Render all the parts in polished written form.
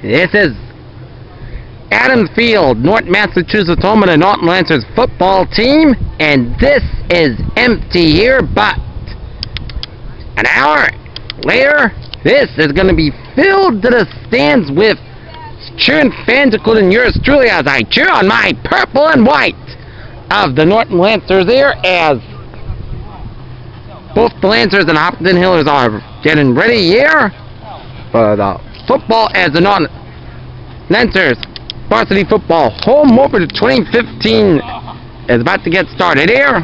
This is Adams Field, Norton, Massachusetts, home of the Norton Lancers football team, and this is empty here, but an hour later, this is going to be filled to the stands with cheering fans, including yours truly, as I cheer on my purple and white of the Norton Lancers here, as both the Lancers and Hopkinton Hillers are getting ready here for the football, as the Norton Lancers varsity football home opener 2015 is about to get started here.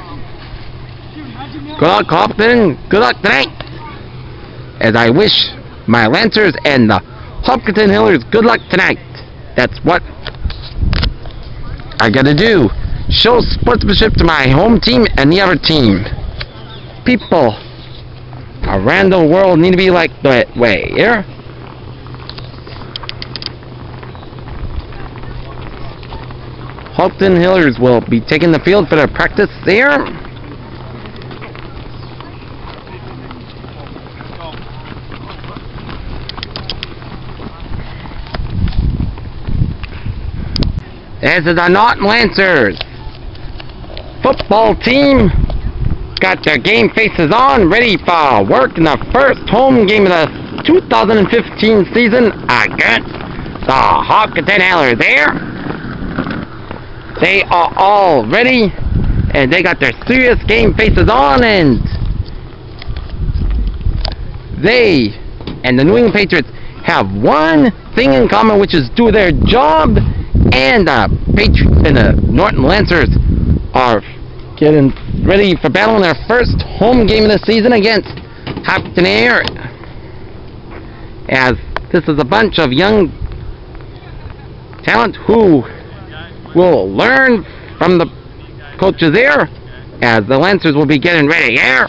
Good luck, Hopkinton. Good luck tonight, as I wish my Lancers and the Hopkinton Hillers good luck tonight. That's what I gotta do. Show sportsmanship to my home team and the other team. People around the world need to be like that way here. Hopkinton Hillers will be taking the field for their practice there. This is the Norton Lancers football team. Got their game faces on, ready for work in the first home game of the 2015 season against the Hopkinton Hillers there. They are all ready, and they got their serious game faces on, and they and the New England Patriots have one thing in common, which is do their job, and the Norton Lancers are getting ready for battle in their first home game of the season against Hopkinton Hillers, as this is a bunch of young talent who will learn from the coaches here, as the Lancers will be getting ready here.